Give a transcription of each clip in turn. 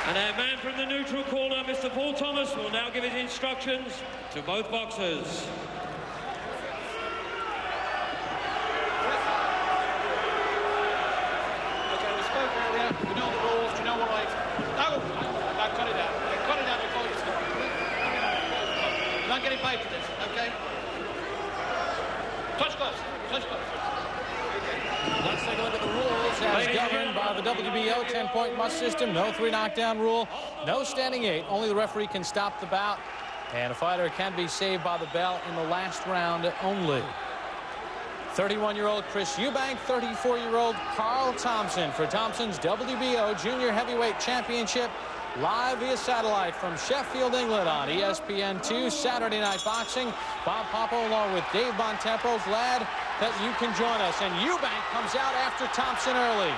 And our man from the neutral corner, Mr. Paul Thomas, will now give his instructions to both boxers. Okay, we spoke earlier. We know the rules. Do you know what I... No, cut it out. Cut it out before you start. You're not getting paid for this, okay? Touch gloves. Touch gloves. Let's take a look at the rules as governed by the WBO 10-point must system. No 3 knockdown rule, no standing 8. Only the referee can stop the bout, and a fighter can be saved by the bell in the last round only. 31-year-old Chris Eubank, 34-year-old Carl Thompson for Thompson's WBO Junior Heavyweight Championship, live via satellite from Sheffield, England on ESPN2 Saturday Night Boxing. Bob Papa along with Dave Bontempo. Glad that you can join us. And Eubank comes out after Thompson early.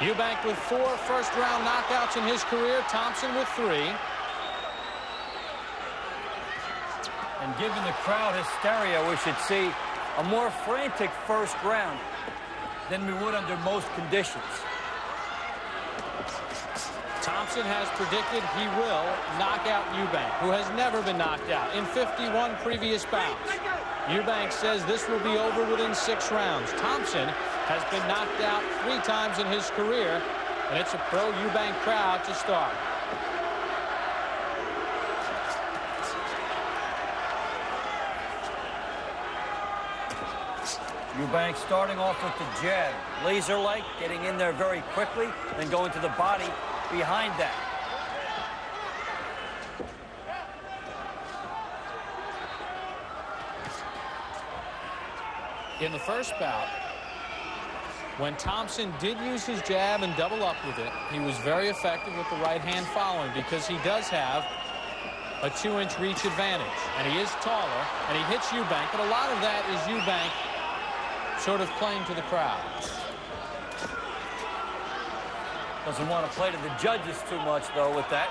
Eubank with 4 first-round knockouts in his career. Thompson with 3. And given the crowd hysteria, we should see a more frantic first round than we would under most conditions. Thompson has predicted he will knock out Eubank, who has never been knocked out in 51 previous bouts. Eubank says this will be over within 6 rounds. Thompson has been knocked out 3 times in his career, and it's a pro-Eubank crowd to start. Eubank starting off with the jab. Laser-like, getting in there very quickly, then going to the body behind that. In the first bout, when Thompson did use his jab and double up with it, he was very effective with the right hand following because he does have a 2-inch reach advantage. And he is taller, and he hits Eubank, but a lot of that is Eubank sort of playing to the crowd. Doesn't want to play to the judges too much, though, with that.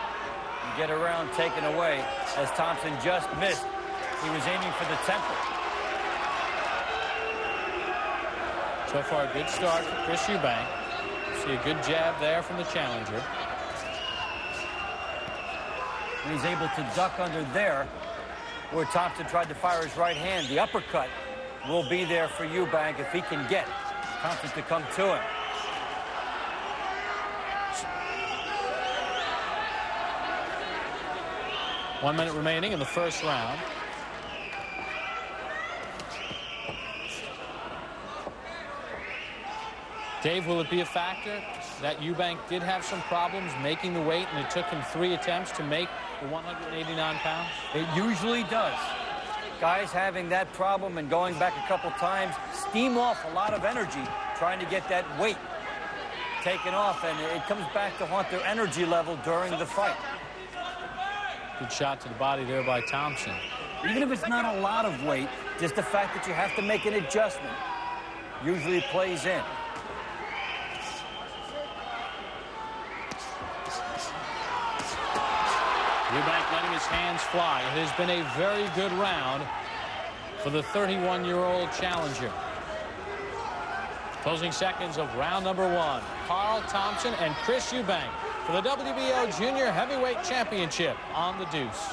You get a round taken away as Thompson just missed. He was aiming for the temple. So far, a good start for Chris Eubank. See a good jab there from the challenger. And he's able to duck under there where Thompson tried to fire his right hand. The uppercut will be there for Eubank if he can get Thompson to come to him. One minute remaining in the first round. Dave, will it be a factor that Eubank did have some problems making the weight, and it took him 3 attempts to make the 189 pounds? It usually does. Guys having that problem and going back a couple times steam off a lot of energy trying to get that weight taken off, and it comes back to haunt their energy level during the fight. Good shot to the body there by Thompson. Even if it's not a lot of weight, just the fact that you have to make an adjustment usually plays in. Eubank letting his hands fly. It has been a very good round for the 31-year-old challenger. Closing seconds of round number 1. Carl Thompson and Chris Eubank for the WBO Junior Heavyweight Championship on the deuce.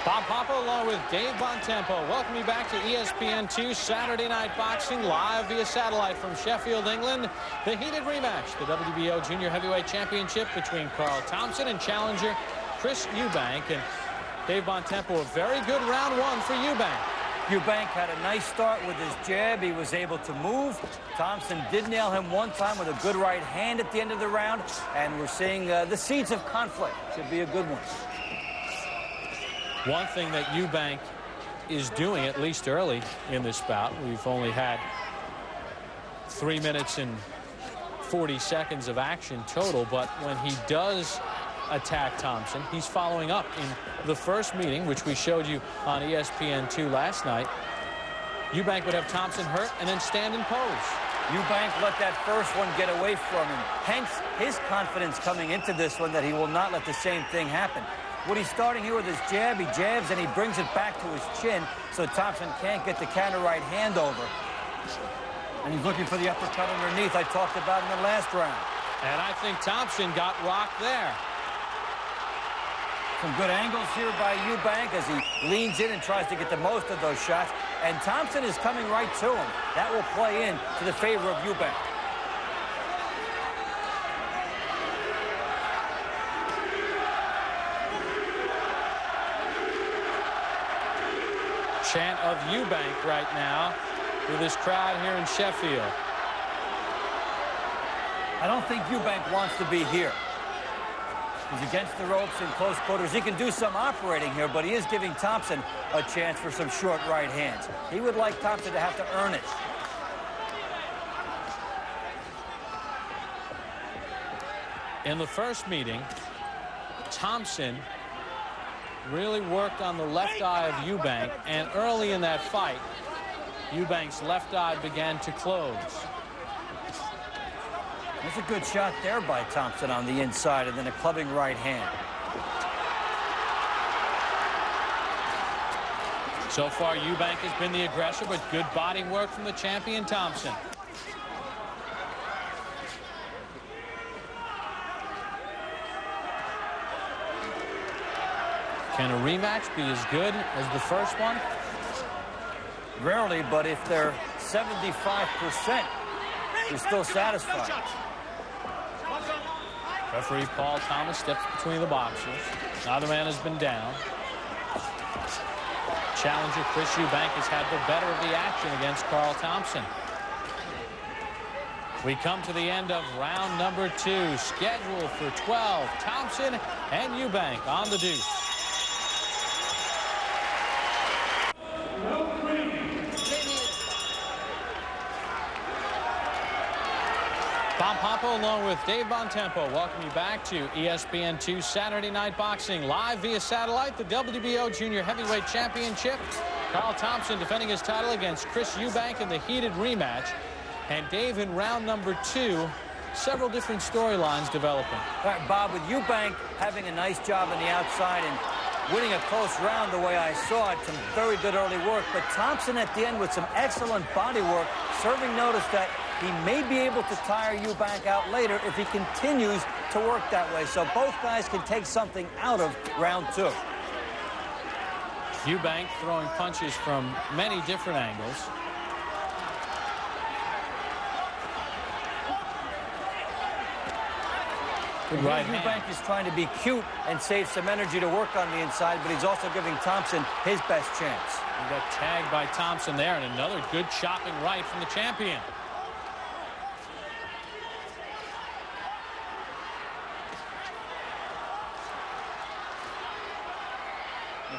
Bob Papa along with Dave Bontempo. Welcome you back to ESPN2 Saturday Night Boxing, live via satellite from Sheffield, England. The heated rematch, the WBO Junior Heavyweight Championship between Carl Thompson and challenger Chris Eubank. And Dave Bontempo, a very good round 1 for Eubank. Eubank had a nice start with his jab. He was able to move. Thompson did nail him one time with a good right hand at the end of the round. And we're seeing the seeds of conflict. Should be a good one. One thing that Eubank is doing, at least early in this bout, we've only had 3 minutes and 40 seconds of action total, but when he does attack Thompson, he's following up. In the first meeting, which we showed you on ESPN2 last night, Eubank would have Thompson hurt and then stand in pose. Eubank let that first one get away from him. Hence his confidence coming into this one that he will not let the same thing happen. What he's starting here with his jab, he jabs and he brings it back to his chin so Thompson can't get the counter right hand over. And he's looking for the uppercut underneath I talked about in the last round. And I think Thompson got rocked there. Some good angles here by Eubank as he leans in and tries to get the most of those shots. And Thompson is coming right to him. That will play in to the favor of Eubank. Chant of Eubank right now with this crowd here in Sheffield. I don't think Eubank wants to be here. He's against the ropes in close quarters. He can do some operating here, but he is giving Thompson a chance for some short right hands. He would like Thompson to have to earn it. In the first meeting, Thompson really worked on the left eye of Eubank, and early in that fight, Eubank's left eye began to close. That's a good shot there by Thompson on the inside, and then a clubbing right hand. So far, Eubank has been the aggressor, but good body work from the champion, Thompson. Can a rematch be as good as the first one? Rarely, but if they're 75%, you're still satisfied. Referee Paul Thomas steps between the boxers. Neither man has been down. Challenger Chris Eubank has had the better of the action against Carl Thompson. We come to the end of round number 2, scheduled for 12. Thompson and Eubank on the deuce. Bob Pompo along with Dave Bontempo welcome you back to ESPN2 Saturday Night Boxing, live via satellite. The WBO Junior Heavyweight Championship. Carl Thompson defending his title against Chris Eubank in the heated rematch. And Dave, in round number 2, several different storylines developing. All right, Bob, with Eubank having a nice job on the outside and winning a close round the way I saw it, some very good early work. But Thompson at the end with some excellent body work, serving notice that he may be able to tire Eubank out later if he continues to work that way. So both guys can take something out of round 2. Eubank throwing punches from many different angles. Good right hand. Eubank is trying to be cute and save some energy to work on the inside, but he's also giving Thompson his best chance. He got tagged by Thompson there, and another good chopping right from the champion.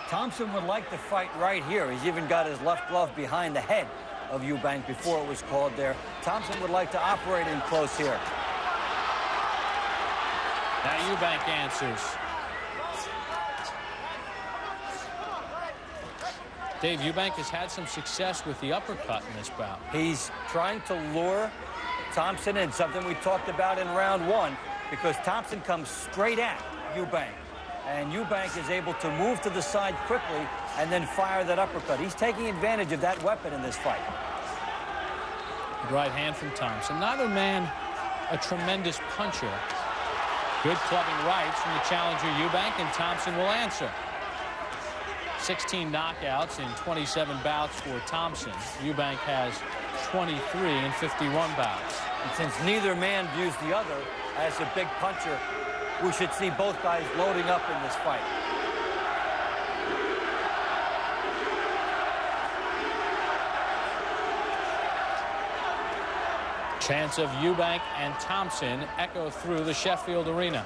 Thompson would like to fight right here. He's even got his left glove behind the head of Eubank before it was called there. Thompson would like to operate in close here. Now Eubank answers. Dave, Eubank has had some success with the uppercut in this bout. He's trying to lure Thompson in, something we talked about in round 1, because Thompson comes straight at Eubank. And Eubank is able to move to the side quickly and then fire that uppercut. He's taking advantage of that weapon in this fight. Good right hand from Thompson. Neither man a tremendous puncher. Good clubbing rights from the challenger Eubank, and Thompson will answer. 16 knockouts in 27 bouts for Thompson. Eubank has 23 in 51 bouts. And since neither man views the other as a big puncher, we should see both guys loading up in this fight. Chants of Eubank and Thompson echo through the Sheffield arena.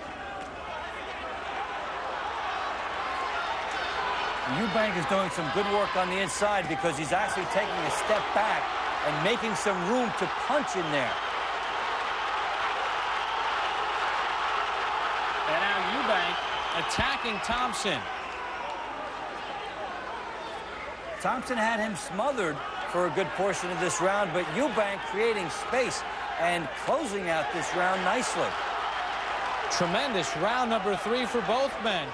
Eubank is doing some good work on the inside because he's actually taking a step back and making some room to punch in there. And now Eubank attacking Thompson. Thompson had him smothered for a good portion of this round, but Eubank creating space and closing out this round nicely. Tremendous round number 3 for both men.